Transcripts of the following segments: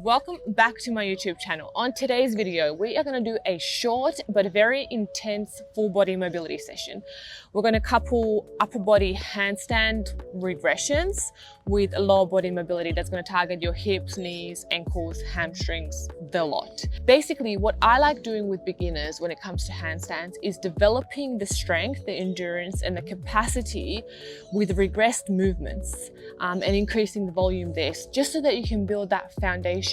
Welcome back to my YouTube channel. On today's video, we are going to do a short but very intense full body mobility session. We're going to couple upper body handstand regressions with lower body mobility that's going to target your hips, knees, ankles, hamstrings, the lot. Basically, what I like doing with beginners when it comes to handstands is developing the strength, the endurance, and the capacity with regressed movements and increasing the volume there, just so that you can build that foundation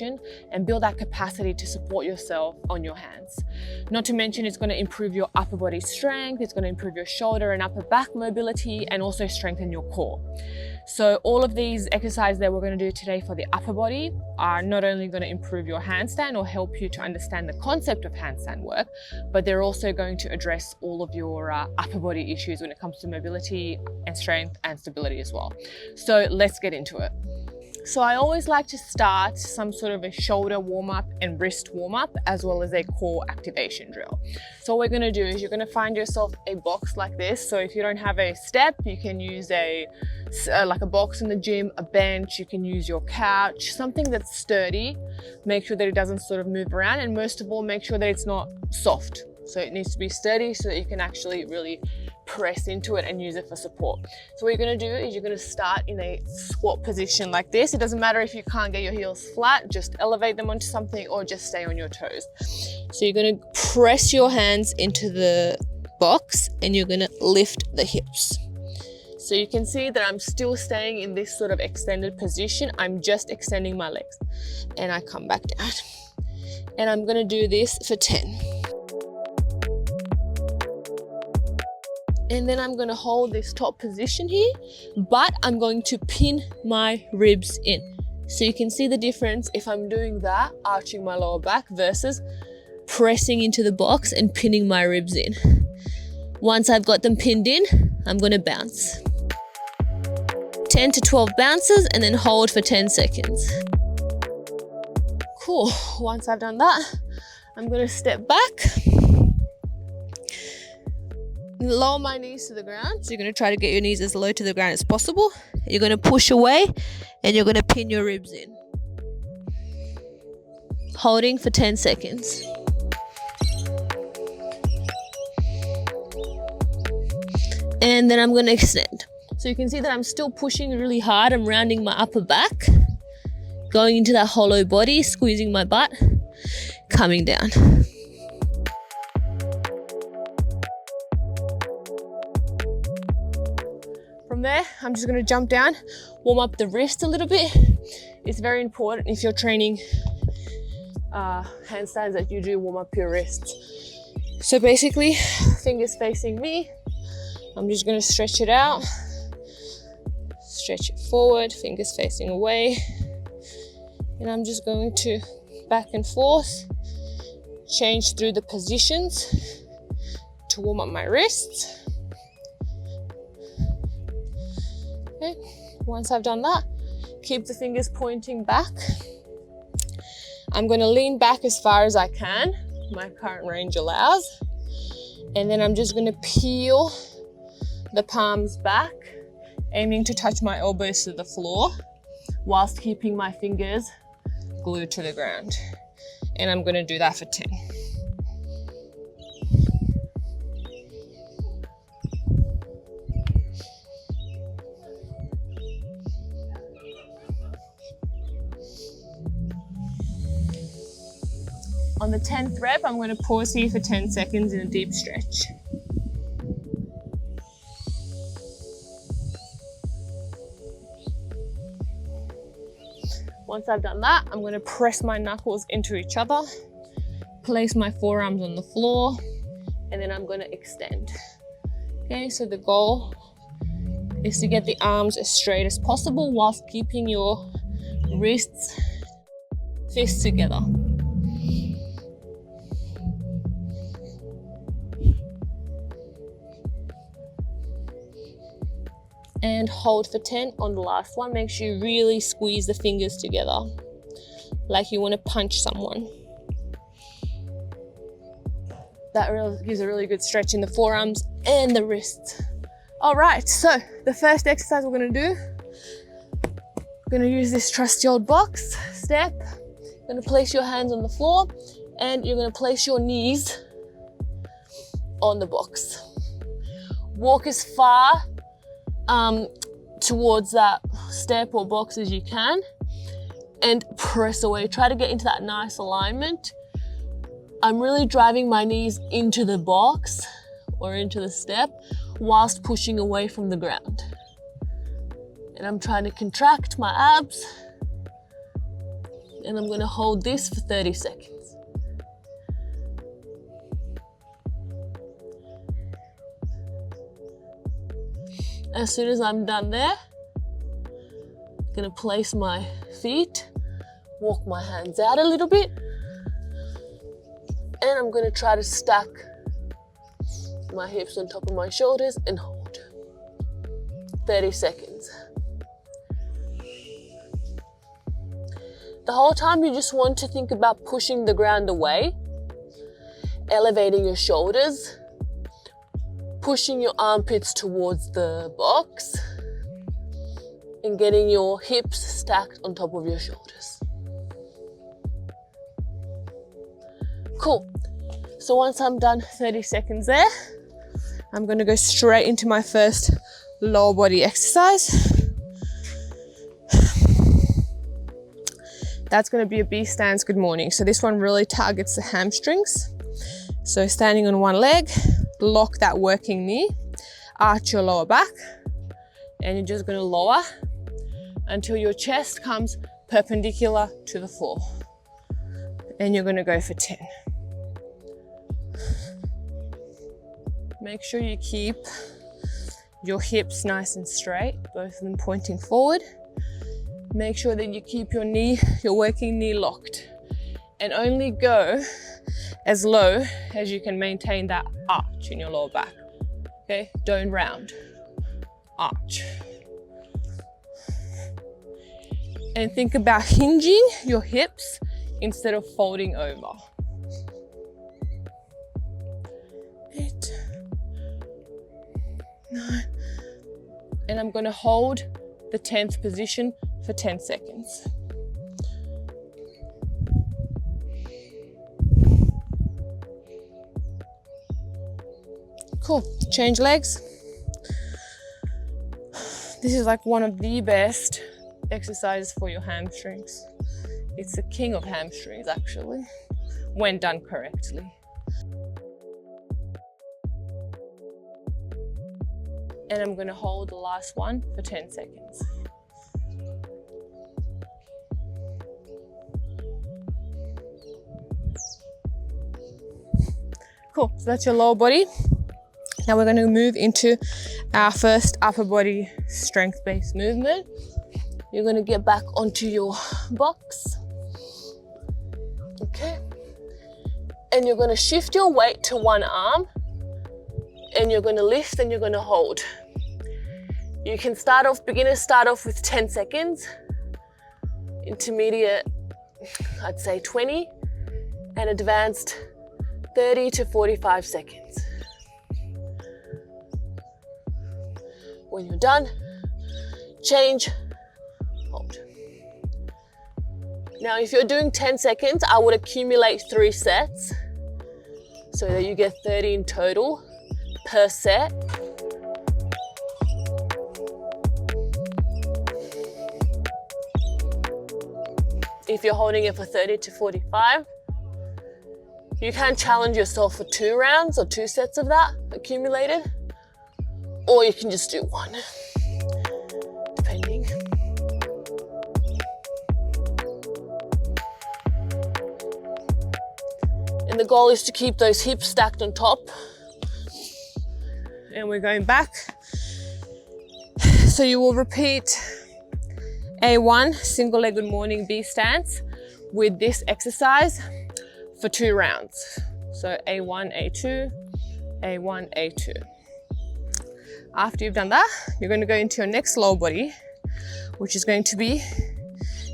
and build that capacity to support yourself on your hands. Not to mention, it's going to improve your upper body strength, it's going to improve your shoulder and upper back mobility, and also strengthen your core. So all of these exercises that we're going to do today for the upper body are not only going to improve your handstand or help you to understand the concept of handstand work, but they're also going to address all of your upper body issues when it comes to mobility and strength and stability as well. So let's get into it. So I always like to start some sort of a shoulder warm up and wrist warm up, as well as a core activation drill. So what we're going to do is you're going to find yourself a box like this. So if you don't have a step, you can use like a box in the gym, a bench, you can use your couch, something that's sturdy. Make sure that it doesn't sort of move around, and most of all, make sure that it's not soft. So it needs to be sturdy so that you can actually really press into it and use it for support. So what you're going to do is you're going to start in a squat position like this. It doesn't matter if you can't get your heels flat, just elevate them onto something or just stay on your toes. So you're going to press your hands into the box and you're going to lift the hips. So you can see that I'm still staying in this sort of extended position. I'm just extending my legs and I come back down. And I'm going to do this for 10. And then I'm going to hold this top position here, but I'm going to pin my ribs in. So you can see the difference if I'm doing that, arching my lower back, versus pressing into the box and pinning my ribs in. Once I've got them pinned in, I'm going to bounce. 10 to 12 bounces and then hold for 10 seconds. Cool. Once I've done that, I'm going to step back. Lower my knees to the ground. So you're going to try to get your knees as low to the ground as possible. You're going to push away and you're going to pin your ribs in. Holding for 10 seconds. And then I'm going to extend. So you can see that I'm still pushing really hard. I'm rounding my upper back, going into that hollow body, squeezing my butt, coming down. From there, I'm just going to jump down, warm up the wrist a little bit. It's very important if you're training handstands that you do warm up your wrists. So basically, fingers facing me, I'm just going to stretch it out, stretch it forward, fingers facing away. And I'm just going to back and forth, change through the positions to warm up my wrists. Okay. Once I've done that, keep the fingers pointing back. I'm going to lean back as far as I can, my current range allows. And then I'm just going to peel the palms back, aiming to touch my elbows to the floor whilst keeping my fingers glued to the ground. And I'm going to do that for 10. On the 10th rep, I'm going to pause here for 10 seconds in a deep stretch. Once I've done that, I'm going to press my knuckles into each other, place my forearms on the floor, and then I'm going to extend. Okay, so the goal is to get the arms as straight as possible whilst keeping your wrists, fists together. And hold for 10 on the last one. Make sure you really squeeze the fingers together, like you want to punch someone. That really gives a really good stretch in the forearms and the wrists. All right, so the first exercise we're going to do, we're going to use this trusty old box. Step, You're gonna place your hands on the floor and you're gonna place your knees on the box. Walk as far towards that step or box as you can and press away. Try to get into that nice alignment. I'm really driving my knees into the box or into the step whilst pushing away from the ground. And I'm trying to contract my abs. And I'm gonna hold this for 30 seconds. As soon as I'm done there, I'm gonna place my feet, walk my hands out a little bit, and I'm gonna try to stack my hips on top of my shoulders and hold. 30 seconds. The whole time you just want to think about pushing the ground away, elevating your shoulders, pushing your armpits towards the box, and getting your hips stacked on top of your shoulders. Cool. So once I'm done 30 seconds there, I'm gonna go straight into my first lower body exercise. That's gonna be a B stance good morning. So this one really targets the hamstrings. So standing on one leg, lock that working knee, arch your lower back, and you're just gonna lower until your chest comes perpendicular to the floor. And you're gonna go for 10. Make sure you keep your hips nice and straight, both of them pointing forward. Make sure that you keep your knee, your working knee locked, and only go as low as you can maintain that arch in your lower back. Okay, don't round, arch. And think about hinging your hips instead of folding over. 8, 9, and I'm gonna hold the 10th position for 10 seconds. Cool, change legs. This is like one of the best exercises for your hamstrings. It's the king of hamstrings actually, when done correctly. And I'm gonna hold the last one for 10 seconds. Cool, so that's your lower body. Now we're gonna move into our first upper body strength-based movement. You're gonna get back onto your box. Okay. And you're gonna shift your weight to one arm and you're gonna lift and you're gonna hold. You can beginners start off with 10 seconds, intermediate, I'd say 20, and advanced 30 to 45 seconds. When you're done, change, hold. Now, if you're doing 10 seconds, I would accumulate 3 sets so that you get 30 in total per set. If you're holding it for 30 to 45, you can challenge yourself for 2 rounds or 2 sets of that accumulated, or you can just do 1, depending. And the goal is to keep those hips stacked on top. And we're going back. So you will repeat A1, single leg good morning B stance with this exercise for 2 rounds. So A1, A2, A1, A2. After you've done that, you're going to go into your next lower body, which is going to be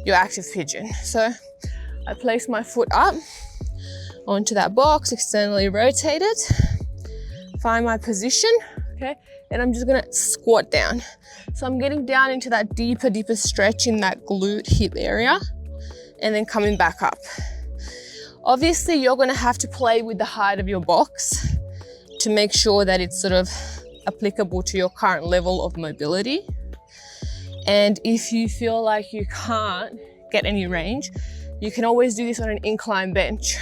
your active pigeon. So I place my foot up onto that box, externally rotated, find my position, okay? And I'm just gonna squat down. So I'm getting down into that deeper stretch in that glute hip area. and then coming back up. Obviously, you're gonna have to play with the height of your box to make sure that it's sort of applicable to your current level of mobility. And if you feel like you can't get any range, you can always do this on an incline bench,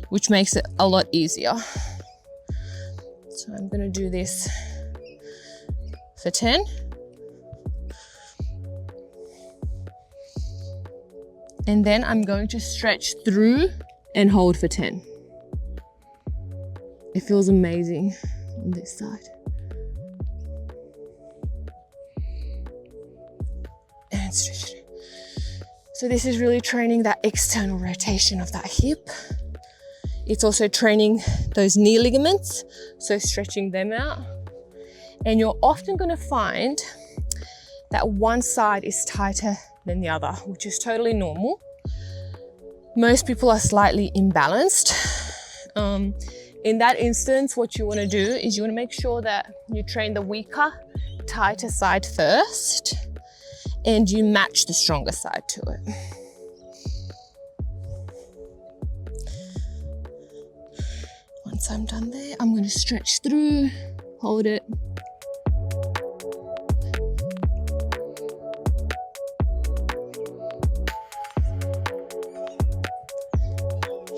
which makes it a lot easier. So I'm gonna do this for 10. And then I'm going to stretch through and hold for 10. It feels amazing on this side. And stretch it. So this is really training that external rotation of that hip. It's also training those knee ligaments, so stretching them out. And you're often going to find that one side is tighter than the other, which is totally normal. Most people are slightly imbalanced. In that instance, what you want to do is you want to make sure that you train the weaker, tighter side first, and you match the stronger side to it. Once I'm done there, I'm going to stretch through, hold it.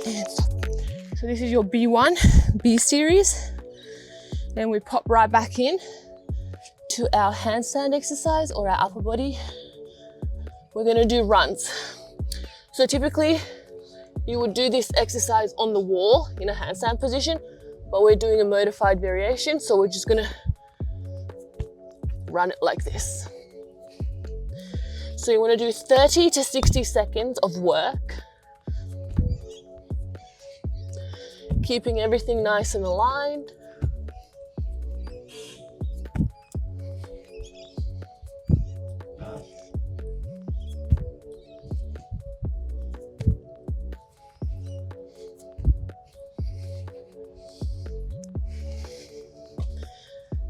And stop. So this is your B1, B series. Then we pop right back in to our handstand exercise or our upper body. We're going to do runs. So typically, you would do this exercise on the wall in a handstand position, but we're doing a modified variation, so we're just gonna run it like this. So you wanna do 30 to 60 seconds of work, keeping everything nice and aligned.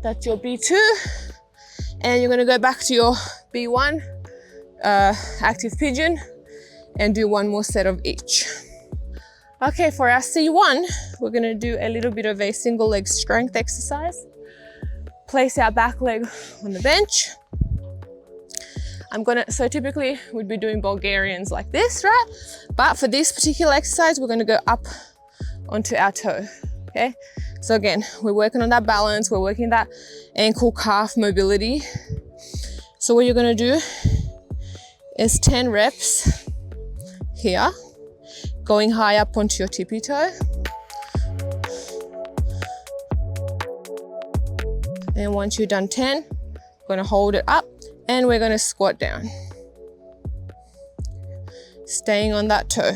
That's your B2, and you're gonna go back to your B1, active pigeon, and do one more set of each. Okay, for our C1, we're gonna do a little bit of a single leg strength exercise. Place our back leg on the bench. So typically we'd be doing Bulgarians like this, right? But for this particular exercise, we're gonna go up onto our toe, okay? So again, we're working on that balance, we're working that ankle calf mobility. So what you're gonna do is 10 reps here, going high up onto your tippy toe. And once you've done 10, we're gonna hold it up and we're gonna squat down. Staying on that toe.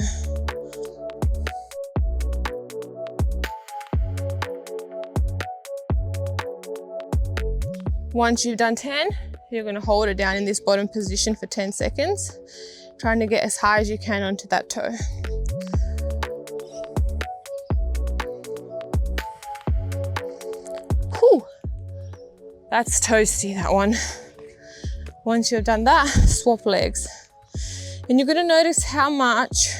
Once you've done 10, you're gonna hold it down in this bottom position for 10 seconds, trying to get as high as you can onto that toe. Whew, that's toasty, that one. Once you've done that, swap legs. And you're gonna notice how much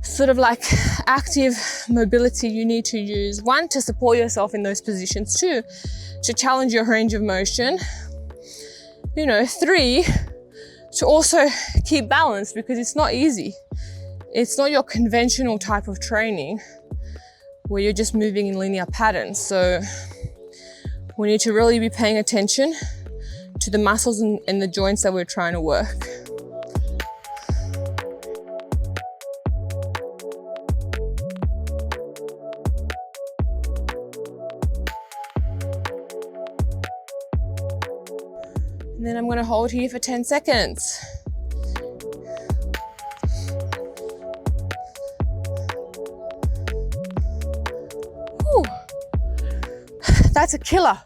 sort of like active mobility you need to use. One, to support yourself in those positions. Two, to challenge your range of motion. You know, 3, to also keep balance, because it's not easy. It's not your conventional type of training where you're just moving in linear patterns. So we need to really be paying attention to the muscles and the joints that we're trying to work. And then I'm going to hold here for 10 seconds. Whew. That's a killer.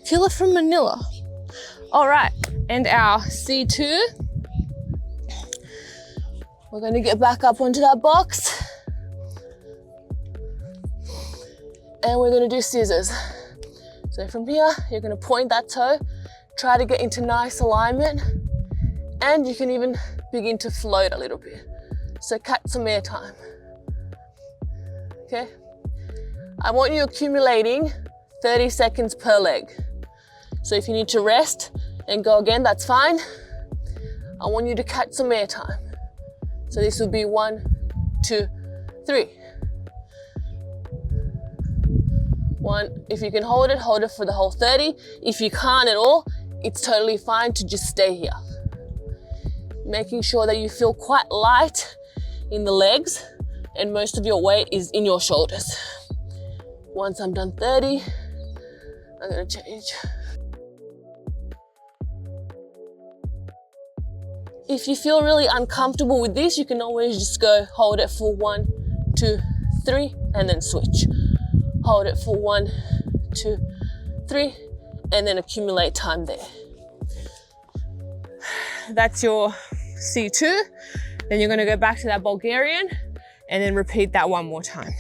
Killer from Manila. All right, and our C2. We're going to get back up onto that box. And we're going to do scissors. So from here, you're going to point that toe. Try to get into nice alignment, and you can even begin to float a little bit. So catch some air time. Okay? I want you accumulating 30 seconds per leg. So if you need to rest and go again, that's fine. I want you to catch some air time. So this would be 1, 2, 3. 1, if you can hold it for the whole 30. If you can't at all, it's totally fine to just stay here. Making sure that you feel quite light in the legs and most of your weight is in your shoulders. Once I'm done 30, I'm gonna change. If you feel really uncomfortable with this, you can always just go hold it for 1, 2, 3, and then switch. Hold it for 1, 2, 3, and then accumulate time there. That's your C2. Then you're gonna go back to that Bulgarian and then repeat that one more time.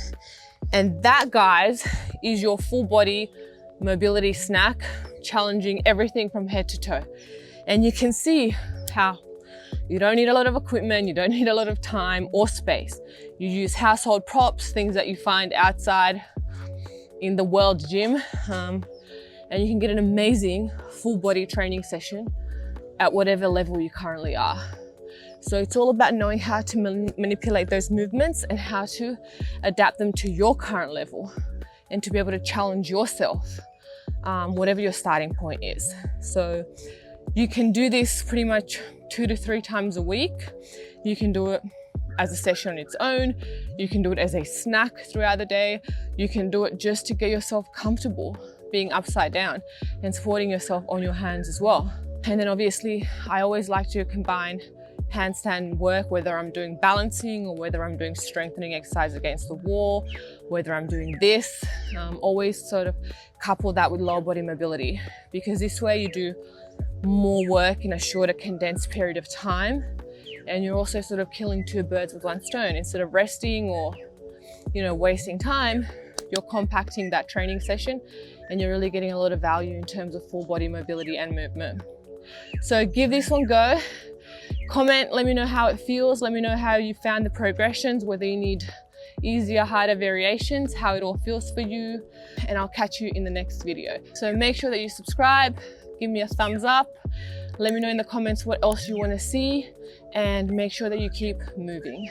And that, guys, is your full body mobility snack, challenging everything from head to toe. And you can see how you don't need a lot of equipment, you don't need a lot of time or space. You use household props, things that you find outside in the world gym, and you can get an amazing full body training session at whatever level you currently are. So it's all about knowing how to manipulate those movements and how to adapt them to your current level and to be able to challenge yourself, whatever your starting point is. So you can do this pretty much 2 to 3 times a week. You can do it as a session on its own. You can do it as a snack throughout the day. You can do it just to get yourself comfortable being upside down and supporting yourself on your hands as well. And then obviously, I always like to combine handstand work, whether I'm doing balancing or whether I'm doing strengthening exercise against the wall, whether I'm doing this, always sort of couple that with lower body mobility, because this way you do more work in a shorter condensed period of time, and you're also sort of killing 2 birds with 1 stone. Instead of resting or, you know, wasting time, you're compacting that training session and you're really getting a lot of value in terms of full body mobility and movement. So give this one a go. Comment, let me know how it feels. Let me know how you found the progressions, whether you need easier, harder variations, how it all feels for you, and I'll catch you in the next video. So make sure that you subscribe, give me a thumbs up, let me know in the comments what else you want to see, and make sure that you keep moving.